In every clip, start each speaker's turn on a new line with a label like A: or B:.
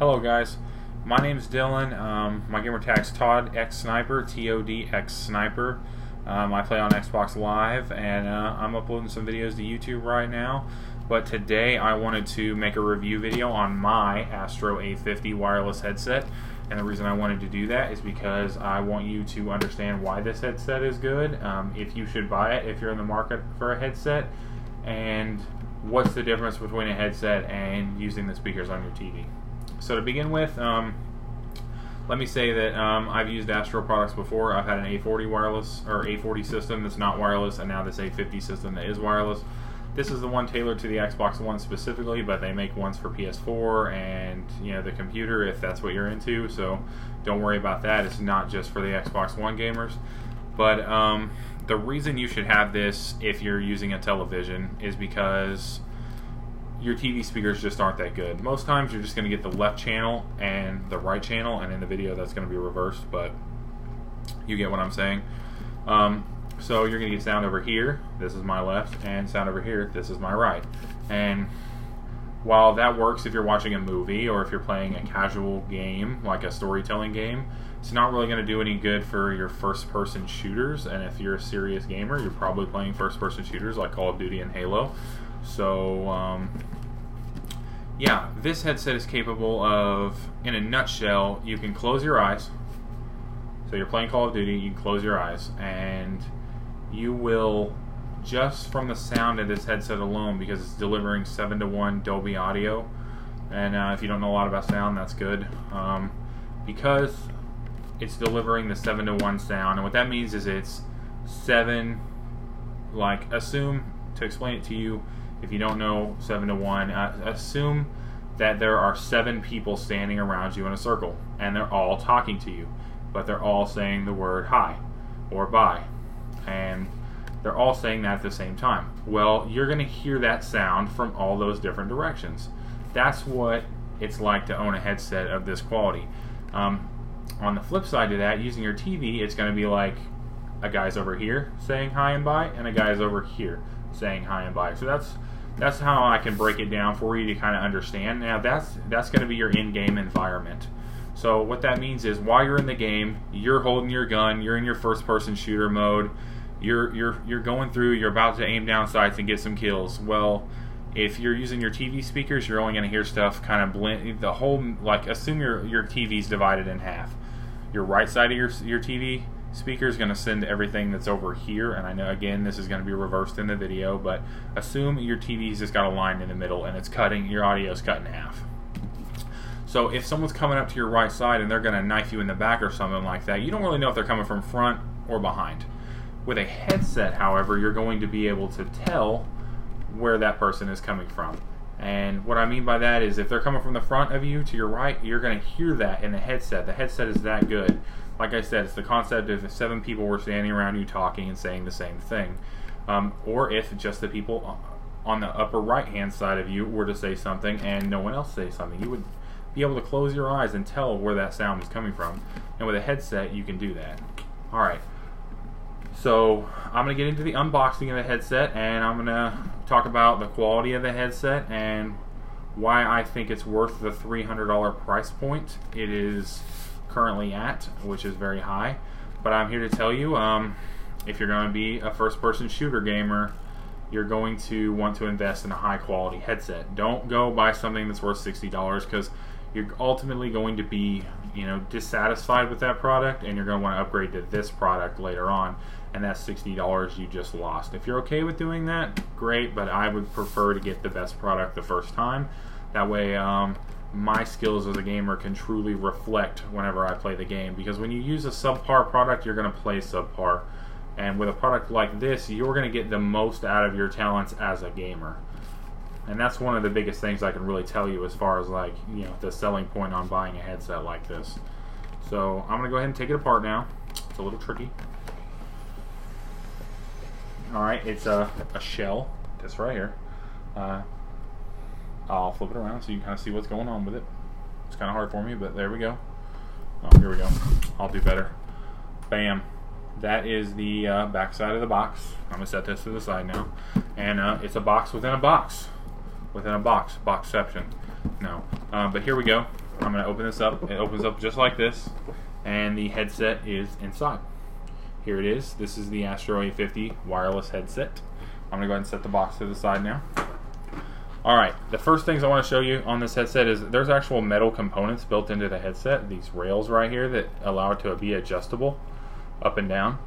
A: Hello guys, my name's Dylan. My gamer tag's Todd X Sniper, TOD-X Sniper. I play on Xbox Live, and I'm uploading some videos to YouTube right now. But today I wanted to make a review video on my Astro A50 wireless headset. And the reason I wanted to do that is because I want you to understand why this headset is good, if you should buy it if you're in the market for a headset, and what's the difference between a headset and using the speakers on your TV. So to begin with, let me say that I've used Astro products before. I've had an A40 wireless or A40 system that's not wireless, and now this A50 system that is wireless. This is the one tailored to the Xbox One specifically, but they make ones for PS4 and the computer if that's what you're into. So don't worry about that. It's not just for the Xbox One gamers. But the reason you should have this if you're using a television is because your TV speakers just aren't that good. Most times you're just going to get the left channel and the right channel, and in the video that's going to be reversed, but you get what I'm saying. So you're going to get sound over here, this is my left, and sound over here, this is my right. And while that works if you're watching a movie or if you're playing a casual game, like a storytelling game, it's not really going to do any good for your first-person shooters. And if you're a serious gamer, you're probably playing first-person shooters like Call of Duty and Halo. So, yeah, this headset is capable of, in a nutshell, you can close your eyes. So you're playing Call of Duty, you can close your eyes, and you will, just from the sound of this headset alone, because it's delivering 7:1 Dolby audio, and if you don't know a lot about sound, that's good, because it's delivering the 7:1 sound, and what that means is it's 7, like, assume, to explain it to you, if you don't know 7:1, assume that there are 7 people standing around you in a circle, and they're all talking to you, but they're all saying the word hi or bye, and they're all saying that at the same time. Well, you're going to hear that sound from all those different directions. That's what it's like to own a headset of this quality. On the flip side to that, using your TV, it's going to be like a guy's over here saying hi and bye, and a guy's over here saying hi and bye. So that's how I can break it down for you to kind of understand. Now that's going to be your in-game environment. So what that means is while you're in the game, you're holding your gun, you're in your first-person shooter mode, you're going through, you're about to aim down sights and get some kills. Well, if you're using your TV speakers, you're only going to hear stuff kind of blend. The whole, like, assume your TV's divided in half. Your right side of your TV speaker is going to send everything that's over here, and I know again this is going to be reversed in the video, but assume your TV's just got a line in the middle and it's cutting, your audio's cut in half. So if someone's coming up to your right side and they're going to knife you in the back or something like that, you don't really know if they're coming from front or behind. With a headset, however, you're going to be able to tell where that person is coming from. And what I mean by that is if they're coming from the front of you to your right, you're going to hear that in the headset. The headset is that good. Like I said, it's the concept of if 7 people were standing around you talking and saying the same thing. Or if just the people on the upper right-hand side of you were to say something and no one else say something. You would be able to close your eyes and tell where that sound is coming from. And with a headset, you can do that. Alright. So I'm going to get into the unboxing of the headset, and I'm going to talk about the quality of the headset and why I think it's worth the $300 price point it is currently at, which is very high. But I'm here to tell you, if you're going to be a first-person shooter gamer, you're going to want to invest in a high-quality headset. Don't go buy something that's worth $60 because you're ultimately going to be, dissatisfied with that product, and you're going to want to upgrade to this product later on, and that's $60 you just lost. If you're okay with doing that, great, but I would prefer to get the best product the first time. That way, my skills as a gamer can truly reflect whenever I play the game, because when you use a subpar product, you're going to play subpar, and with a product like this, you're going to get the most out of your talents as a gamer. And that's one of the biggest things I can really tell you as far as, like, the selling point on buying a headset like this. So I'm going to go ahead and take it apart now. It's a little tricky. Alright, it's a shell, this right here. I'll flip it around so you can kind of see what's going on with it. It's kind of hard for me, but there we go. Oh, here we go. I'll do better. Bam. That is the back side of the box. I'm going to set this to the side now. And it's a box within a box. Within a box. Boxception. No. But here we go. I'm going to open this up. It opens up just like this, and the headset is inside. Here it is. This is the Astro A50 wireless headset. I'm going to go ahead and set the box to the side now. Alright, the first things I want to show you on this headset is there's actual metal components built into the headset, these rails right here that allow it to be adjustable up and down.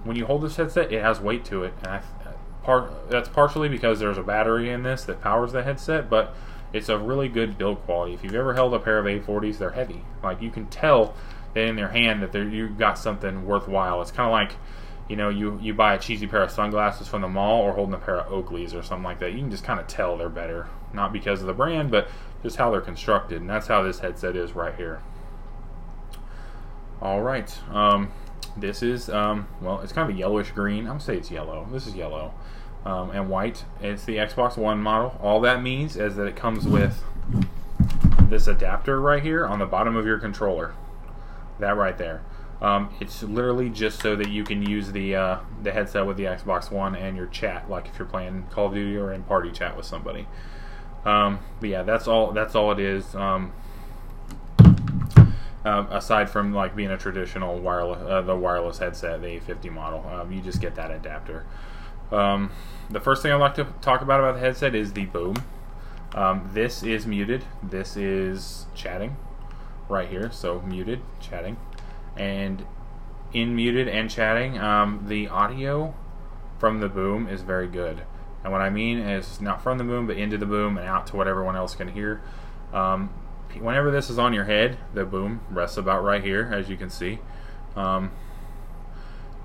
A: When you hold this headset, it has weight to it, and that's partially because there's a battery in this that powers the headset, but it's a really good build quality. If you've ever held a pair of A40s, they're heavy. Like, you can tell that in their hand that you've got something worthwhile. It's kind of like, you know, you buy a cheesy pair of sunglasses from the mall or holding a pair of Oakleys or something like that. You can just kind of tell they're better. Not because of the brand, but just how they're constructed. And that's how this headset is right here. Alright. This is, well, it's kind of a yellowish green. I'm going to say it's yellow. This is yellow. And white. It's the Xbox One model. All that means is that it comes with this adapter right here on the bottom of your controller. That right there. It's literally just so that you can use the headset with the Xbox One and your chat, like if you're playing Call of Duty or in party chat with somebody. But yeah, that's all it is. Aside from like being a traditional wireless headset, the A50 model, you just get that adapter. The first thing I'd like to talk about the headset is the boom. This is muted. This is chatting right here. So muted, chatting. And in muted and chatting, the audio from the boom is very good. And what I mean is not from the boom, but into the boom and out to what everyone else can hear. Whenever this is on your head, the boom rests about right here, as you can see.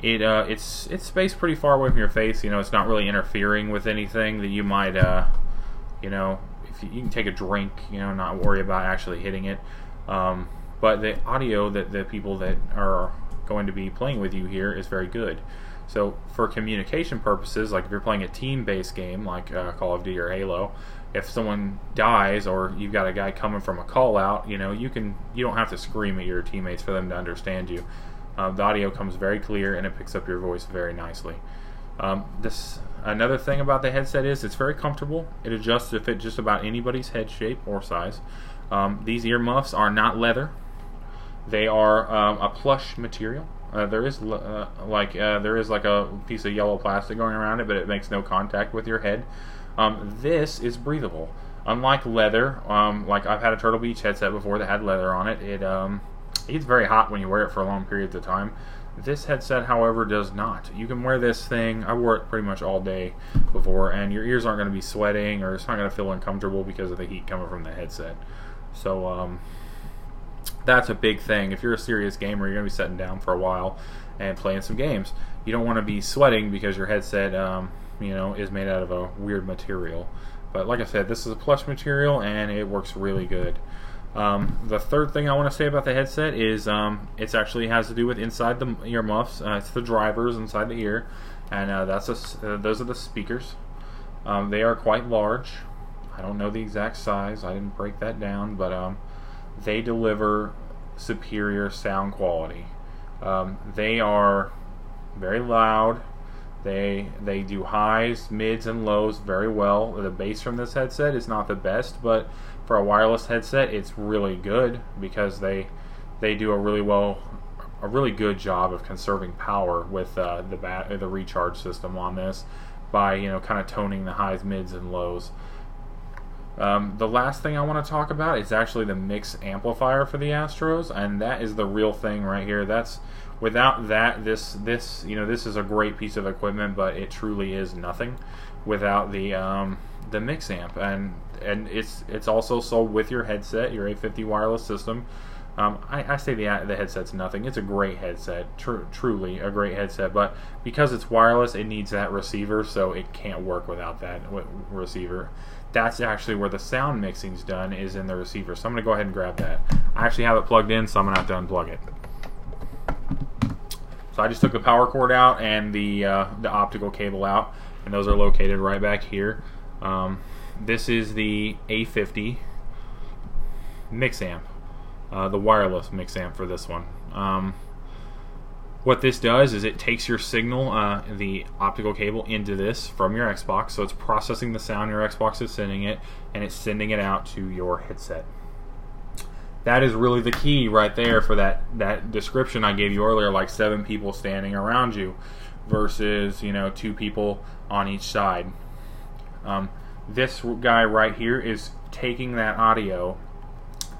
A: It's spaced pretty far away from your face. You know, it's not really interfering with anything that you might, you know, if you can take a drink, you know, not worry about actually hitting it. But the audio that the people that are going to be playing with you here is very good. So for communication purposes, like if you're playing a team-based game like Call of Duty or Halo, if someone dies or you've got a guy coming from a call out, you know, you don't have to scream at your teammates for them to understand you. The audio comes very clear and it picks up your voice very nicely. Another thing about the headset is it's very comfortable. It adjusts to fit just about anybody's head shape or size. These earmuffs are not leather. They are a plush material. There is like a piece of yellow plastic going around it, but it makes no contact with your head. This is breathable. Unlike leather, like I've had a Turtle Beach headset before that had leather on it. It gets very hot when you wear it for long periods of time. This headset, however, does not. You can wear this thing. I wore it pretty much all day before, and your ears aren't going to be sweating, or it's not going to feel uncomfortable because of the heat coming from the headset. So that's a big thing. If you're a serious gamer, you're going to be sitting down for a while and playing some games. You don't want to be sweating because your headset, you know, is made out of a weird material. But like I said, this is a plush material and it works really good. The third thing I want to say about the headset is it actually has to do with inside the earmuffs. It's the drivers inside the ear, and those are the speakers. They are quite large. I don't know the exact size. I didn't break that down, but they deliver superior sound quality. They are very loud. They do highs, mids, and lows very well. The bass from this headset is not the best, but for a wireless headset, it's really good because they do a really good job of conserving power with the recharge system on this by, you know, kind of toning the highs, mids, and lows. The last thing I want to talk about is actually the mix amplifier for the Astros, and that is the real thing right here. Without that, this is a great piece of equipment, but it truly is nothing without the mix amp, and it's also sold with your headset, your A50 wireless system. I say the headset's nothing. It's a great headset, truly a great headset, but because it's wireless, it needs that receiver, so it can't work without that receiver. That's actually where the sound mixing's done, is in the receiver. So I'm going to go ahead and grab that. I actually have it plugged in, so I'm going to have to unplug it. So I just took the power cord out and the optical cable out, and those are located right back here. This is the A50 mix amp, the wireless mix amp for this one. What this does is it takes your signal, the optical cable, into this from your Xbox, so it's processing the sound your Xbox is sending it, and it's sending it out to your headset. that is really the key right there for that description I gave you earlier, like 7 people standing around you versus 2 people on each side. This guy right here is taking that audio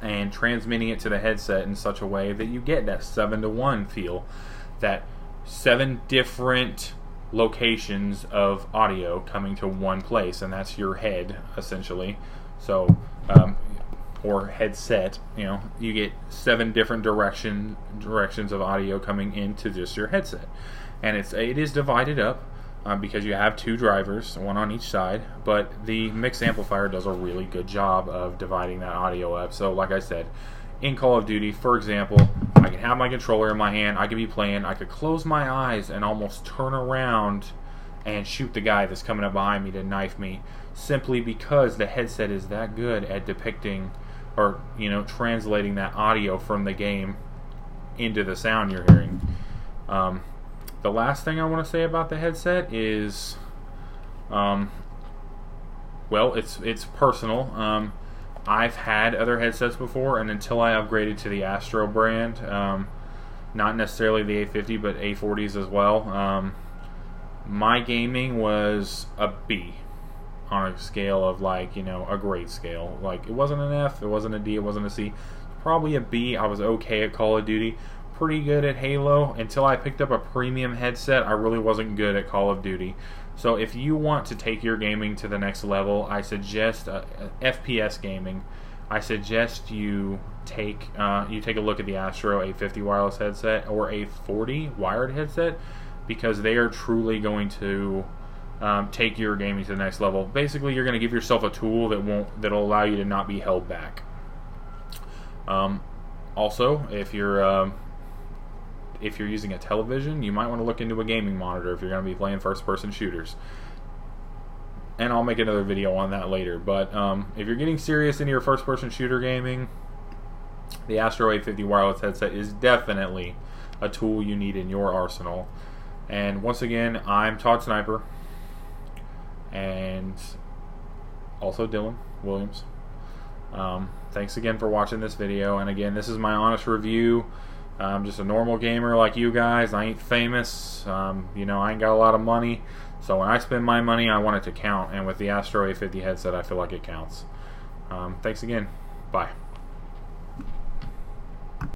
A: and transmitting it to the headset in such a way that you get that 7-to-1 feel, that 7 different locations of audio coming to one place, and that's your head essentially. So or headset, you get 7 different directions of audio coming into just your headset, and it is divided up because you have 2 drivers, one on each side, but the mix amplifier does a really good job of dividing that audio up. So like I said, in Call of Duty, for example, I can have my controller in my hand, I could be playing, I could close my eyes and almost turn around and shoot the guy that's coming up behind me to knife me, simply because the headset is that good at depicting or translating that audio from the game into the sound you're hearing. The last thing I want to say about the headset is, well, it's personal. I've had other headsets before, and until I upgraded to the Astro brand, not necessarily the A50, but A40s as well, my gaming was a B on a scale of a grade scale. Like, it wasn't an F, it wasn't a D, it wasn't a C. Probably a B. I was okay at Call of Duty, pretty good at Halo. Until I picked up a premium headset, I really wasn't good at Call of Duty. So if you want to take your gaming to the next level, I suggest FPS gaming. I suggest you take a look at the Astro A50 wireless headset or A40 wired headset, because they are truly going to take your gaming to the next level. Basically, you're going to give yourself a tool that'll allow you to not be held back. Also, if you're using a television, you might want to look into a gaming monitor if you're going to be playing first-person shooters. And I'll make another video on that later. But if you're getting serious into your first-person shooter gaming, the Astro A50 wireless headset is definitely a tool you need in your arsenal. And once again, I'm Todd Sniper, and also Dylan Williams. Thanks again for watching this video, and again, this is my honest review. I'm just a normal gamer like you guys. I ain't famous. I ain't got a lot of money, so when I spend my money, I want it to count, and with the Astro A50 headset, I feel like it counts. Thanks again. Bye.